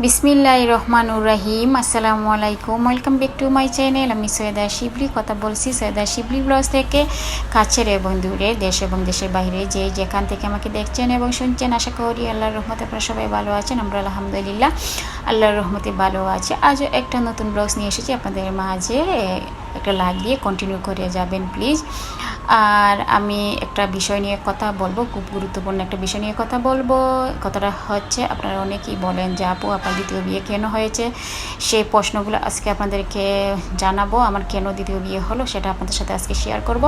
বিসমিল্লাহির রহমানুর রহিম। আসসালামু আলাইকুম, welcome back to my channel. আমি সৈয়দা শিবলি কথা বলছি, সৈয়দা শিবলি ব্লগস থেকে। কাছের এবং দূরে, দেশ এবং দেশের বাইরে যে যেখান থেকে আমাকে দেখছেন এবং শুনছেন, আশা করি আল্লাহর রহমতে আপনারা সবাই ভালো আছেন। আমরা আলহামদুলিল্লাহ আল্লাহর রহমতে ভালো আছি। আজও একটা নতুন ব্লগস নিয়ে এসেছি আপনাদের মাঝে। একটা লাইক দিয়ে কন্টিনিউ করে যাবেন প্লিজ। আর আমি একটা বিষয় নিয়ে কথা বলবো, খুব গুরুত্বপূর্ণ একটা বিষয় নিয়ে কথা বলবো। কথাটা হচ্ছে, আপনারা অনেকেই বলেন যে আপু আপনার দ্বিতীয় বিয়ে কেন হয়েছে। সেই প্রশ্নগুলো আজকে আপনাদেরকে জানাবো। আমার কেন দ্বিতীয় বিয়ে হলো সেটা আপনাদের সাথে আজকে শেয়ার করব।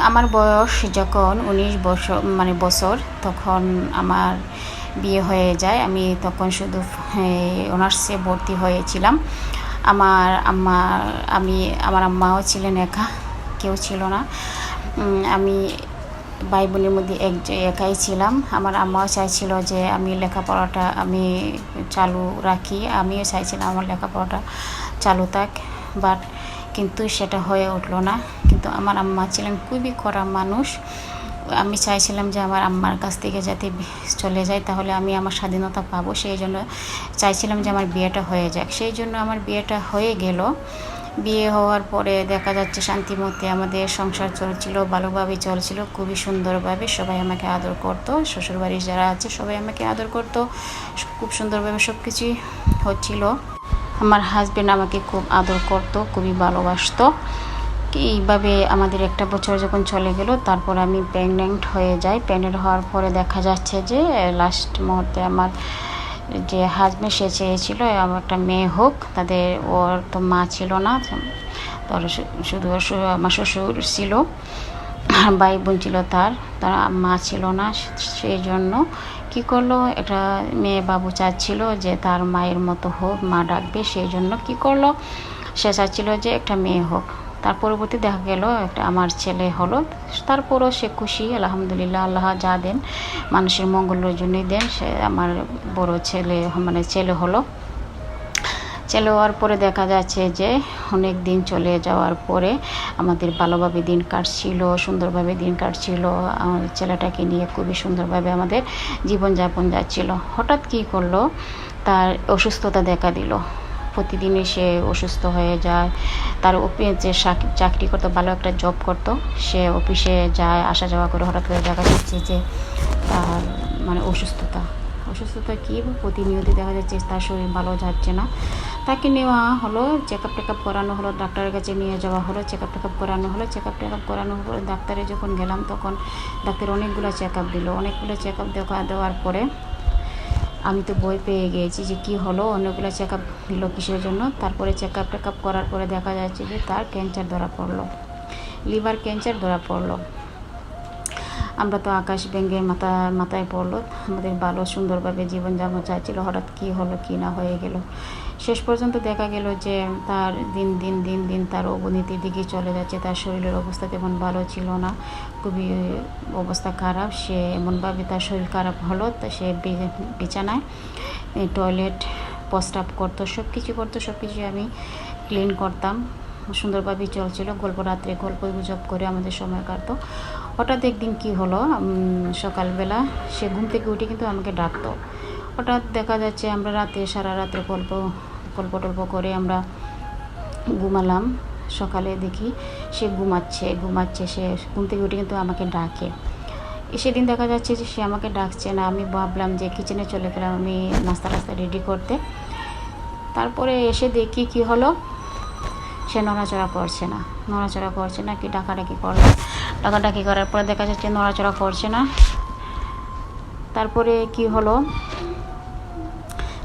আমার বয়স যখন 19 বছর, তখন আমার বিয়ে হয়ে যায়। আমি তখন শুধু অনার্সে ভর্তি হয়েছিলাম। আমার আম্মাও ছিলেন একা, কেউ ছিল না। আমি ভাই বোনের মধ্যে একাই ছিলাম। আমার আম্মাও চাইছিল যে আমি লেখাপড়াটা আমি চালু রাখি, আমিও চাইছিলাম আমার লেখাপড়াটা চালু থাক, কিন্তু সেটা হয়ে উঠলো না। কিন্তু আমার আম্মা ছিলেন খুবই কড়া মানুষ। আমি চাইছিলাম যে আমার আম্মার কাছ থেকে যাতে চলে যায়, তাহলে আমি আমার স্বাধীনতা পাবো। সেই জন্য চাইছিলাম যে আমার বিয়েটা হয়ে যাক। সেই জন্য আমার বিয়েটা হয়ে গেল। বিয়ে হওয়ার পরে দেখা যাচ্ছে শান্তিমতে আমাদের সংসার চলছিল, ভালোভাবে চলছিল, খুবই সুন্দরভাবে। সবাই আমাকে আদর করতো, শ্বশুরবাড়ির যারা আছে সবাই আমাকে আদর করতো, খুব সুন্দরভাবে সব কিছুই হচ্ছিল। আমার হাজব্যান্ড আমাকে খুব আদর করতো, খুবই ভালোবাসতো। এইভাবে আমাদের একটা বছর যখন চলে গেল, তারপর আমি প্রেগনেন্ট হয়ে যাই। প্রেগনেন্ট হওয়ার পরে দেখা যাচ্ছে যে লাস্ট মুহূর্তে আমার যে হাজব্যান্ড সে চেয়েছিল আমার একটা মেয়ে হোক। ওর তো মা ছিল না, তাহলে শুধু আমার শ্বশুর ছিল, ভাই বোন ছিল, তার মা ছিল না। সেই জন্য কী করলো, একটা মেয়ে বাবু চাচ্ছিল যে তার মায়ের মতো হোক, মা ডাকবে। সেই জন্য কী করলো, সে চাচ্ছিল যে একটা মেয়ে হোক। তার পরবর্তী দেখা গেল একটা আমার ছেলে হলো। তারপরও সে খুশি, আলহামদুলিল্লাহ। আল্লাহ যা দেন মানুষের মঙ্গলের জন্যই দেন। সে আমার বড় ছেলে হলো। ছেলে হওয়ার পরে দেখা যাচ্ছে যে অনেক দিন চলে যাওয়ার পরে আমাদের ভালোভাবে দিন কাটছিল, সুন্দরভাবে দিন কাটছিল। ছেলেটাকে নিয়ে খুবই সুন্দরভাবে আমাদের জীবনযাপন যাচ্ছিল। হঠাৎ কী করলো, তার অসুস্থতা দেখা দিল। প্রতিদিনই সে অসুস্থ হয়ে যায়। তার যে চাকরি করতো, ভালো একটা জব করতো, সে অফিসে যায়, আসা যাওয়া করে। হঠাৎ করে দেখা যাচ্ছে যে তার অসুস্থতা কী, প্রতিনিয়ত দেখা যাচ্ছে তার শরীর ভালো যাচ্ছে না। তাকে নেওয়া হলো, চেক আপ করানো হলো, ডাক্তারের কাছে নিয়ে যাওয়া হলো, চেক আপ করানো হলো। ডাক্তারে যখন গেলাম, তখন ডাক্তার অনেকগুলো চেক আপ দিল। দেওয়ার পরে আমি তো ভয় পেয়ে গিয়েছি যে কী হলো, অনেকগুলো চেক আপ দিল কিসের জন্য। তারপরে চেক আপ করার পরে দেখা যাচ্ছে যে তার ক্যান্সার ধরা পড়লো, লিভার ক্যান্সার ধরা পড়লো। আমরা তো আকাশ ভেঙে মাথায় পড়লো। আমাদের ভালো সুন্দরভাবে জীবনযাপন চাইছিল, হঠাৎ কী হলো, কী না হয়ে গেল। শেষ পর্যন্ত দেখা গেল যে তার দিন দিন তার অবনতির দিকে চলে যাচ্ছে। তার শরীরের অবস্থা তেমন ভালো ছিল না, খুবই অবস্থা খারাপ। সে এমনভাবে তার শরীর খারাপ হলো, তা সে বিছানায় টয়লেট প্রস্রাব করতো, সব কিছু আমি ক্লিন করতাম। সুন্দরভাবেই চলছিল। রাত্রে গল্প গুজব করে আমাদের সময় কাটতো। হঠাৎ একদিন কী হলো, সকালবেলা সে ঘুম থেকে উঠে কিন্তু আমাকে ডাকতো। হঠাৎ দেখা যাচ্ছে আমরা সারা রাত্রে গল্প টল্প করে আমরা ঘুমালাম। সকালে দেখি সে ঘুমাচ্ছে। সে ঘুম থেকে উঠে কিন্তু আমাকে ডাকে। সেদিন দেখা যাচ্ছে যে সে আমাকে ডাকছে না। আমি ভাবলাম যে কিচেনে চলে গেলাম আমি নাস্তা রেডি করতে। তারপরে এসে দেখি কি হলো, সে নড়াচড়া করছে না। কি ডাকাডাকি করার পরে দেখা যাচ্ছে নড়াচড়া করছে না। তারপরে কি হলো,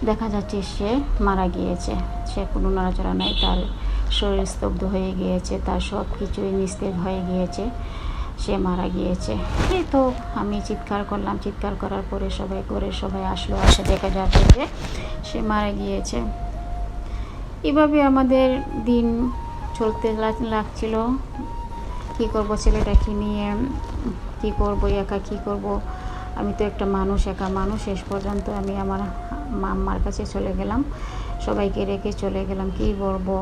দেখা যাচ্ছে সে মারা গিয়েছে। সে কোনো নড়াচড়া নাই, তার শরীর স্তব্ধ হয়ে গিয়েছে, তার সব কিছুই নিস্তেজ হয়ে গিয়েছে, সে মারা গিয়েছে। এই তো আমি চিৎকার করার পরে সবাই আসলো। দেখা যাচ্ছে যে সে মারা গিয়েছে। এভাবে আমাদের দিন চলতে লাগছিল। কী করবো, ছেলেটাকে নিয়ে কী করবো, একা কী করবো। আমি তো একটা একা মানুষ। শেষ পর্যন্ত আমি আমার আম্মার কাছে চলে গেলাম, সবাইকে রেখে চলে গেলাম। কী বলবো,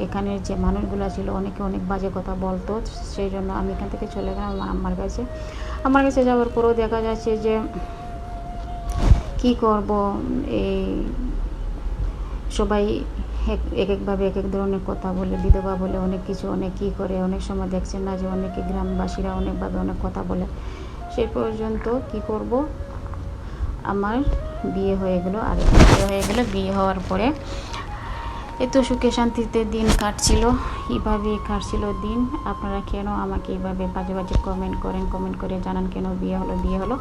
এখানের যে মানুষগুলো ছিল অনেকে অনেক বাজে কথা বলতো। সেই জন্য আমি এখান থেকে চলে গেলাম আমার আম্মার কাছে। যাওয়ার পরেও দেখা যাচ্ছে যে কি করব, এই সবাই এক একভাবে এক এক ধরনের কথা বলে, বিধবা বলে অনেক কিছু, অনেক কী করে, অনেক সময় দেখছেন না যে অনেকে গ্রামবাসীরা অনেকভাবে অনেক কথা বলে। সেই পর্যন্ত কি করব, আমার বিয়ে হয়ে গেল। আর বিয়ে হয়ে গেল, বিয়ে হওয়ার পরে এত সুখে শান্তিতে দিন কাটছিল, এইভাবেই কাটছিল দিন। আপনারা কেন আমাকে এইভাবে বাজে বাজে কমেন্ট করেন, কমেন্ট করে জানান কেন বিয়ে হলো বিয়ে হলো।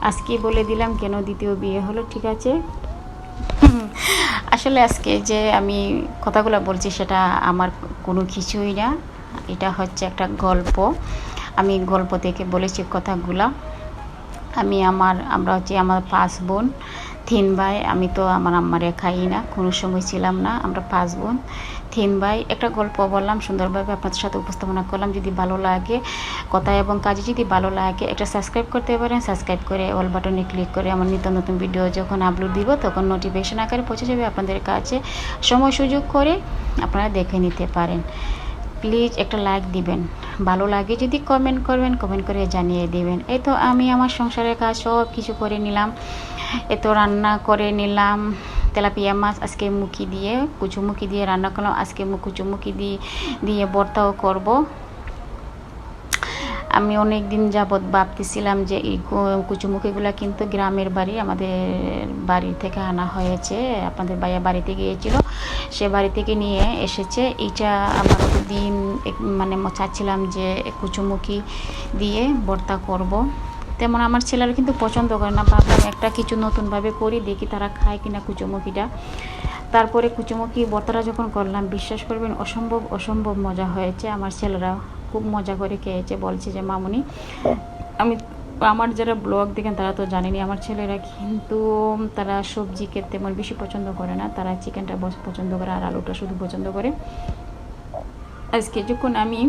আজকে বলে দিলাম কেন দ্বিতীয় বিয়ে হলো, ঠিক আছে। আসলে আজকে যে আমি কথাগুলো বলছি সেটা আমার কোনো কিছুই না, এটা হচ্ছে একটা গল্প। আমি গল্প থেকে বলেছি কথাগুলা। আমরা হচ্ছে আমার 5 বোন 3 ভাই। আমি তো আমার আম্মারে খাই না, কোনো সময় ছিলাম না। আমরা 5 বোন 3 ভাই। একটা গল্প বললাম, সুন্দরভাবে আপনাদের সাথে উপস্থাপনা করলাম। যদি ভালো লাগে, কথা এবং কাজে যদি ভালো লাগে, একটা সাবস্ক্রাইব করতে পারেন। সাবস্ক্রাইব করে অল বাটনে ক্লিক করে আমার নিত্য নতুন ভিডিও যখন আপলোড দিব তখন নোটিফিকেশন আকারে পৌঁছে যাবে আপনাদের কাছে। সময় সুযোগ করে আপনারা দেখে নিতে পারেন। প্লিজ একটা লাইক দিবেন, ভালো লাগে যদি কমেন্ট করবেন, কমেন্ট করে জানিয়ে দিবেন। এই তো আমি আমার সংসারের কাজ সব কিছু করে নিলাম। এত রান্না করে নিলাম, তেলাপিয়া মাছ আজকে মুখি দিয়ে, কুচুমুখি দিয়ে রান্না করলাম। আজকে কুচুমুখি দিয়ে ভর্তাও করব। আমি অনেক দিন যাবৎ ভাবতেছিলাম যে এই কুচুমুখিগুলো কিন্তু গ্রামের বাড়ি, আমাদের বাড়ি থেকে আনা হয়েছে। আপনাদের ভাইয়া বাড়িতে গিয়েছিল, সে বাড়ি থেকে নিয়ে এসেছে। এইটা আমার দিন মানে চাচ্ছিলাম যে কুচুমুখি দিয়ে ভর্তা করব। তেমন আমার ছেলেরা কিন্তু পছন্দ করে না, ভাবলাম একটা কিছু নতুনভাবে করি, দেখি তারা খায় কিনা কুচুমুখিটা। তারপরে কুচুমুখি ভর্তাটা যখন করলাম, বিশ্বাস করবেন অসম্ভব মজা হয়েছে। আমার ছেলেরা খুব মজা করে খেয়েছে, বলছে যে মামুনি, আমার যারা ব্লগ দেখেন তারা তো জানেনি, আমার ছেলেরা কিন্তু তারা সবজি খেতে তেমন বেশি পছন্দ করে না, তারা চিকেনটা পছন্দ করে আর আলুটা শুধু পছন্দ করে। আজকে যখন আমি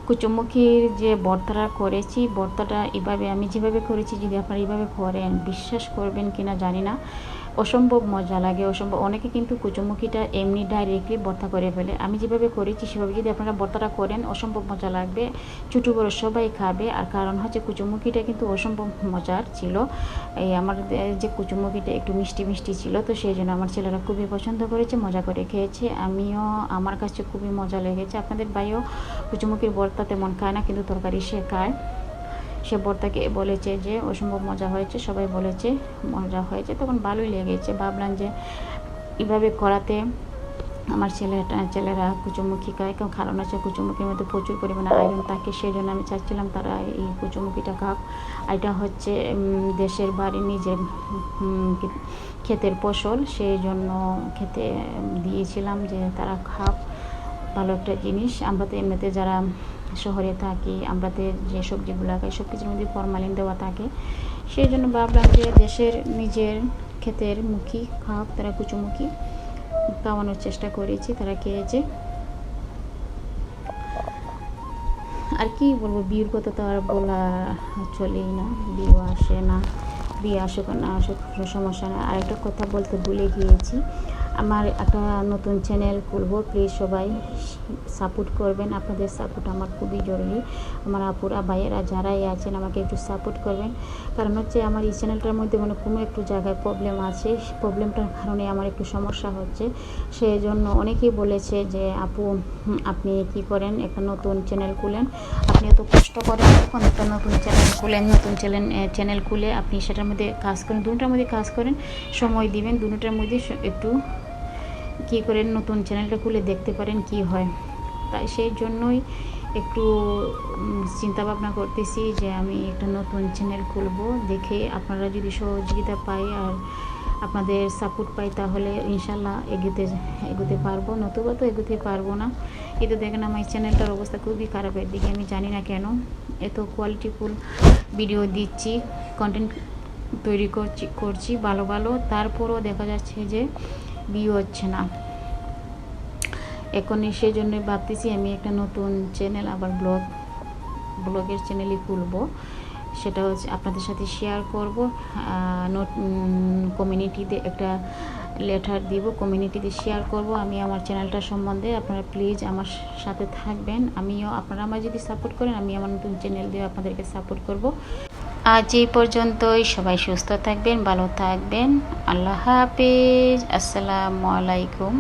কুচুমুখির যে ভর্তাটা করেছি, ভর্তাটা এভাবে আমি যেভাবে করেছি যদি আপনারা এইভাবে করেন, বিশ্বাস করবেন কিনা জানি না, অসম্ভব মজা লাগে। অনেকে কিন্তু কুচুমুখিটা এমনি ডাইরেক্টলি ভর্তা করে ফেলে। আমি যেভাবে করেছি সেভাবে যদি আপনারা ভর্তাটা করেন, অসম্ভব মজা লাগবে, ছোটো বড়ো সবাই খাবে। আর কারণ হচ্ছে কুচুমুখিটা কিন্তু অসম্ভব মজার ছিল। এই আমার যে কুচুমুখিটা একটু মিষ্টি মিষ্টি ছিল, তো সেই জন্য আমার ছেলেরা খুবই পছন্দ করেছে, মজা করে খেয়েছে। আমার কাছে খুবই মজা লেগেছে। আপনাদের ভাইও কুচুমুখির ভর্তা তেমন খায় না, কিন্তু তরকারি সে খায়। সে ভর্তাকে বলেছে যে অসম্ভব মজা হয়েছে, সবাই বলেছে মজা হয়েছে, তখন ভালোই লেগেছে। ভাবলাম যে এভাবে করাতে আমার ছেলেরা কুচুমুখি খায়, কারণ আছে কুচুমুখির মধ্যে প্রচুর পরিমাণে আয়রন থাকে। সেই জন্য আমি চাচ্ছিলাম তারা এই কুচুমুখিটা খাক। এটা হচ্ছে দেশের বাড়ি, নিজের ক্ষেতের ফসল, সেই জন্য খেতে দিয়েছিলাম যে তারা খাক, ভালো একটা জিনিস। আমরা তো এমনিতে যারা শহরে থাকি, আমরাতে যে সবজিগুলো খাই সব কিছুর মধ্যে ফরমালিন দেওয়া থাকে। সেই জন্য ভাবলাম যে দেশের নিজের ক্ষেতের মুখী খাক, তারা কুচুমুখি খাওয়ানোর চেষ্টা করেছি, তারা খেয়েছে। আর কি বলবো, বিয়ের কথা তো আর বলা চলেই না, বিয়ে আসে না, বিয়ে আসুক না আসুক কোনো সমস্যা না। আর একটা কথা বলতে ভুলে গিয়েছি, আমার একটা নতুন চ্যানেল খুলবো, প্লিজ সবাই সাপোর্ট করবেন। আপনাদের সাপোর্ট আমার খুবই জরুরি। আমার আপুরা ভাইয়েরা যারাই আছেন আমাকে একটু সাপোর্ট করবেন। কারণ হচ্ছে আমার এই চ্যানেলটার মধ্যে মানে কোনো একটু জায়গায় প্রবলেম আছে, প্রবলেমটার কারণে আমার একটু সমস্যা হচ্ছে। সেই জন্য অনেকেই বলেছে যে আপু আপনি কি করেন, একটা নতুন চ্যানেল খুলেন, আপনি এত কষ্ট করেন এখন একটা নতুন চ্যানেল খুলেন, নতুন চ্যানেল খুলে আপনি সেটার মধ্যে কাজ করেন, দুটার মধ্যে কাজ করেন, সময় দিবেন, দুটার মধ্যে একটু কী করেন নতুন চ্যানেলটা খুলে দেখতে পারেন কি হয়। তাই সেই জন্যই একটু চিন্তা ভাবনা করতেছি যে আমি একটা নতুন চ্যানেল খুলব। দেখে আপনারা যদি সহযোগিতা পাই আর আপনাদের সাপোর্ট পাই তাহলে ইনশাল্লাহ এগোতে পারবো, নতুবা তো এগোতে পারবো না। কিন্তু দেখেন আমার চ্যানেলটার অবস্থা খুবই খারাপের দিকে, আমি জানি না কেন। এত কোয়ালিটিফুল ভিডিও দিচ্ছি, কন্টেন্ট তৈরি করছি ভালো ভালো, তারপরও দেখা যাচ্ছে যে ভিউ হচ্ছে না। এখন সেই জন্যই ভাবতেছি আমি একটা নতুন চ্যানেল, আবার ব্লগের চ্যানেলই খুলবো। সেটা হচ্ছে আপনাদের সাথে শেয়ার করব, কমিউনিটিতে একটা লেটার দিব, কমিউনিটিতে শেয়ার করব আমি আমার চ্যানেলটা সম্বন্ধে। আপনারা প্লিজ আমার সাথে থাকবেন, আপনারা আমার যদি সাপোর্ট করেন আমি আমার নতুন চ্যানেল দিয়ে আপনাদেরকে সাপোর্ট করব। আজ এই পর্যন্তই। সবাই সুস্থ থাকবেন, ভালো থাকবেন। আল্লাহ হাফেজ। আসসালামু আলাইকুম।